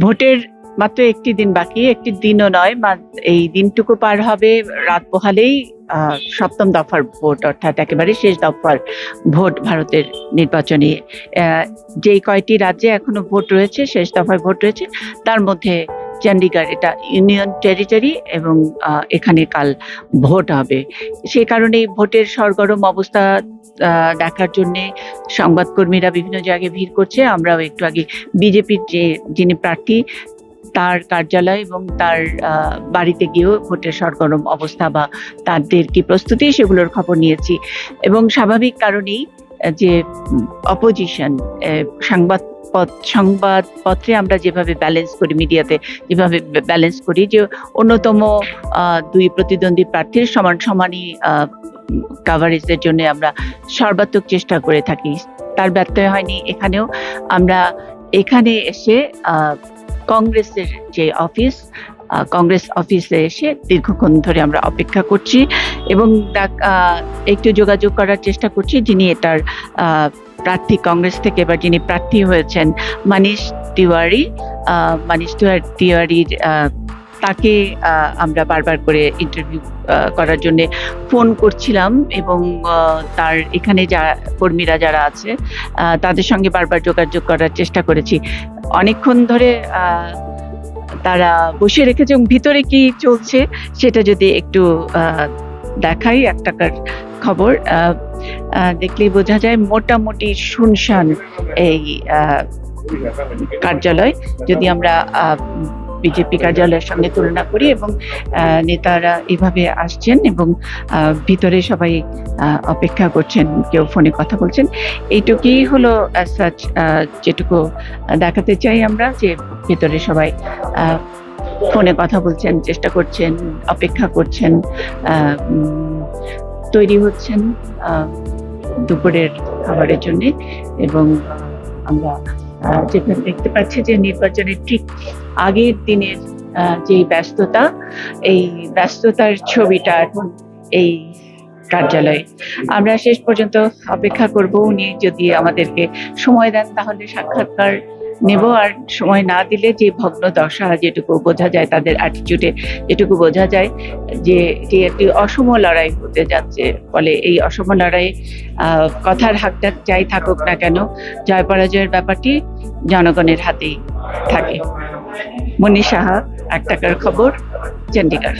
ভোটের মাত্র একটি দিন বাকি, একটি দিনও নয়, এই দিনটুকু পার হবে রাত পোহালেই সপ্তম দফার ভোট, অর্থাৎ একেবারে শেষ দফার ভোট ভারতের নির্বাচনী। যেই কয়টি রাজ্যে এখনো ভোট রয়েছে, শেষ দফায় ভোট রয়েছে, তার মধ্যে চণ্ডীগড় এটা ইউনিয়ন টেরিটরি এবং এখানে কাল ভোট হবে। সেই কারণেই ভোটের সরগরম অবস্থা দেখার জন্য সংবাদকর্মীরা বিভিন্ন জায়গায় ভিড় করছে। আমরাও একটু আগে বিজেপির যিনি প্রার্থী তার কার্যালয় এবং তার বাড়িতে গিয়েও ভোটের সরগরম অবস্থা বা তাদের কি প্রস্তুতি সেগুলোর খবর নিয়েছি। এবং স্বাভাবিক কারণেই যে অপোজিশন সংবাদপত্রে আমরা যেভাবে ব্যালেন্স করি, মিডিয়াতে যেভাবে ব্যালেন্স করি, যে অন্যতম দুই প্রতিদ্বন্দ্বী প্রার্থীর সমানই কাভারেজের জন্য আমরা সর্বাত্মক চেষ্টা করে থাকি, তার ব্যত্যয় হয়নি এখানেও। আমরা এখানে এসে কংগ্রেসের যে কংগ্রেস অফিসে এসে দীর্ঘক্ষণ ধরে আমরা অপেক্ষা করছি এবং একটু যোগাযোগ করার চেষ্টা করছি যিনি এটার প্রার্থী, কংগ্রেস থেকে এবার যিনি প্রার্থী হয়েছেন মনীষ তিওয়ারির তাকে আমরা বারবার করে ইন্টারভিউ করার জন্য ফোন করছিলাম এবং তার এখানে কর্মীরা যারা আছে তাদের সঙ্গে বারবার যোগাযোগ করার চেষ্টা করেছি। অনেকক্ষণ ধরে তারা বসে রেখেছে এবং ভিতরে কি চলছে সেটা যদি একটু দেখাই। একটাকার খবর দেখলেই বোঝা যায় মোটামুটি শুনশান এই কার্যালয়, যদি আমরা বিজেপি কার্যালয়ের সঙ্গে তুলনা করি, এবং নেতারা এভাবে আসছেন এবং ভিতরে সবাই অপেক্ষা করছেন, কেউ ফোনে কথা বলছেন। এইটুকুই হলো যেটুকু দেখাতে চাই আমরা, যে ভিতরে সবাই ফোনে কথা বলছেন, চেষ্টা করছেন, অপেক্ষা করছেন, তৈরি হচ্ছেন দুপুরের খাবারের জন্য। এবং আমরা যেখানে দেখতে পাচ্ছি যে নির্বাচনের ঠিক আগের দিনের যে ব্যস্ততা, এই ব্যস্ততার ছবিটা এখন এই কার্যালয়ে। আমরা শেষ পর্যন্ত অপেক্ষা করব, উনি যদি আমাদেরকে সময় দেন তাহলে সাক্ষাৎকার নেব, আর সময় না দিলে যে ভগ্ন দশা যেটুকু বোঝা যায়, তাদের অ্যাটিটিউডে যেটুকু বোঝা যায় যে একটি অসম লড়াই হতে যাচ্ছে। ফলে এই অসম লড়াই কথার হাতটা যাই থাকুক না কেন, জয় পরাজয়ের ব্যাপারটি জনগণের হাতেই থাকে। মনীষ সাহা, একটাকার খবর, চণ্ডীগড়।